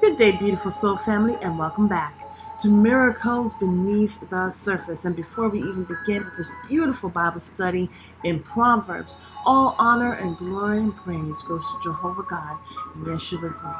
Good day, beautiful soul family, and welcome back to Miracles Beneath the Surface. And before we even begin with this beautiful Bible study in Proverbs, all honor and glory and praise goes to Jehovah God in Yeshua's name.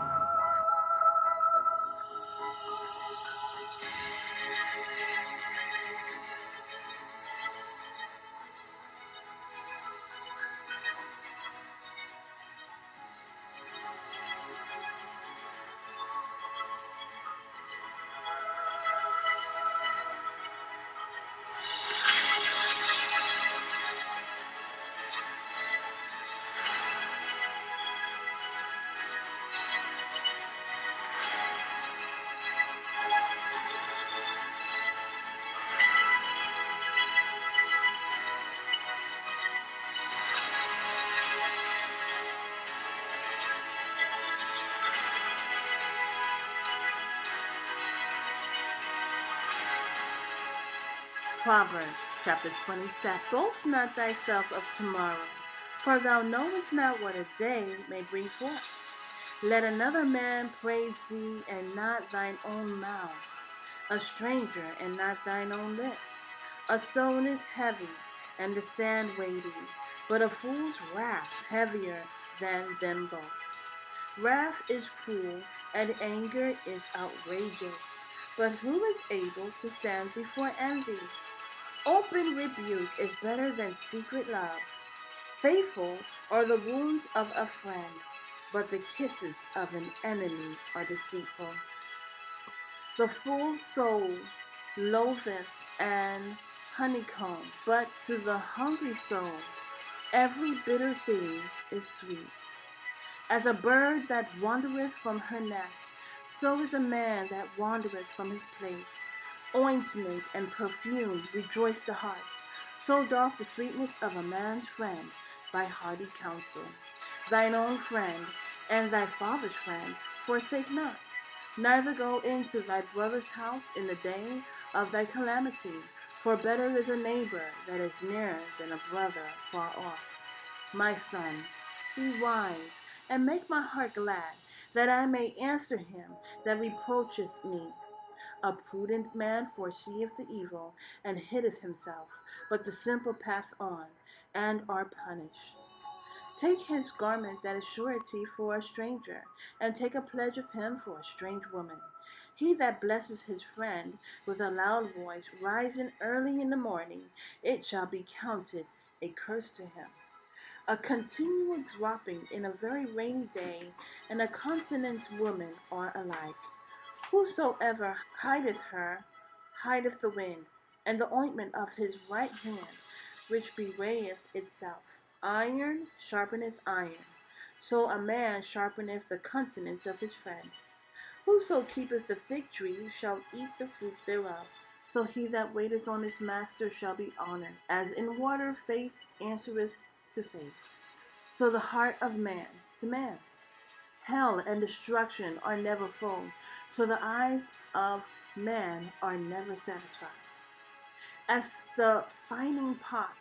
Proverbs chapter 27. Boast not thyself of tomorrow, for thou knowest not what a day may bring forth. Let another man praise thee, and not thine own mouth, a stranger, and not thine own lips. A stone is heavy, and the sand weighty, but a fool's wrath heavier than them both. Wrath is cruel, and anger is outrageous, but who is able to stand before envy? Open rebuke is better than secret love. Faithful are the wounds of a friend, but the kisses of an enemy are deceitful. The full soul loatheth an honeycomb, but to the hungry soul every bitter thing is sweet. As a bird that wandereth from her nest, so is a man that wandereth from his place. Ointment and perfume rejoice the heart. So doth the sweetness of a man's friend by hearty counsel. Thine own friend and thy father's friend forsake not. Neither go into thy brother's house in the day of thy calamity, for better is a neighbor that is near than a brother far off. My son, be wise, and make my heart glad, that I may answer him that reproacheth me. A prudent man foreseeth the evil, and hideth himself, but the simple pass on, and are punished. Take his garment that is surety for a stranger, and take a pledge of him for a strange woman. He that blesses his friend with a loud voice, rising early in the morning, it shall be counted a curse to him. A continual dropping in a very rainy day, and a continent woman are alike. Whosoever hideth her, hideth the wind, and the ointment of his right hand, which bewrayeth itself. Iron sharpeneth iron, so a man sharpeneth the countenance of his friend. Whoso keepeth the fig tree shall eat the fruit thereof. So he that waiteth on his master shall be honored. As in water face answereth to face, so the heart of man to man. Hell and destruction are never full, so the eyes of man are never satisfied. As the fining pot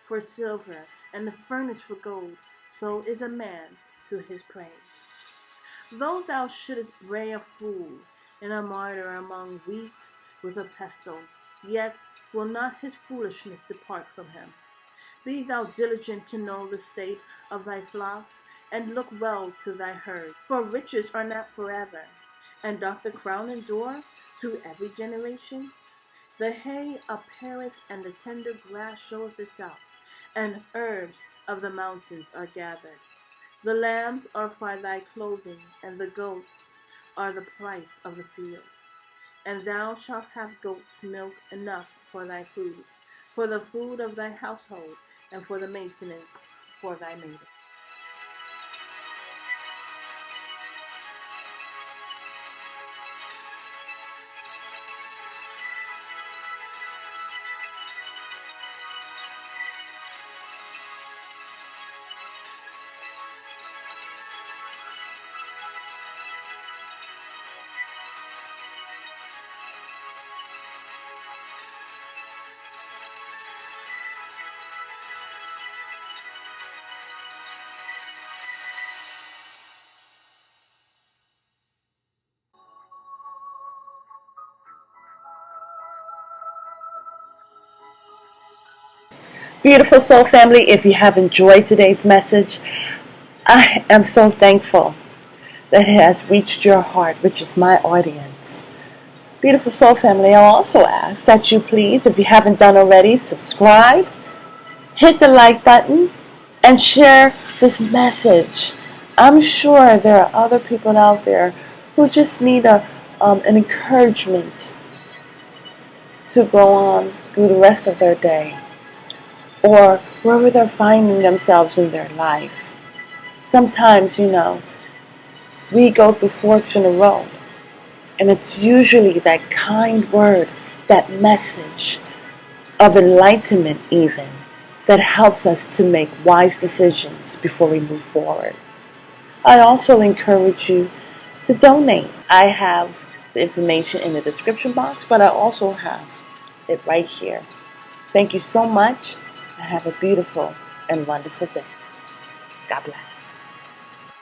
for silver and the furnace for gold, so is a man to his praise. Though thou shouldest bray a fool and a martyr among wheat with a pestle, yet will not his foolishness depart from him. Be thou diligent to know the state of thy flocks, and look well to thy herd. For riches are not forever, and doth the crown endure to every generation? The hay appeareth, and the tender grass showeth itself, and herbs of the mountains are gathered. The lambs are for thy clothing, and the goats are the price of the field. And thou shalt have goats' milk enough for thy food, for the food of thy household, and for the maintenance for thy maiden. Beautiful soul family, if you have enjoyed today's message, I am so thankful that it has reached your heart, which is my audience. Beautiful soul family, I'll also ask that you please, if you haven't done already, subscribe, hit the like button, and share this message. I'm sure there are other people out there who just need an encouragement to go on through the rest of their day, or wherever they're finding themselves in their life. Sometimes, we go through forks in the road, and it's usually that kind word, that message of enlightenment even, that helps us to make wise decisions before we move forward. I also encourage you to donate. I have the information in the description box, but I also have it right here. Thank you so much, and have a beautiful and wonderful day. God bless.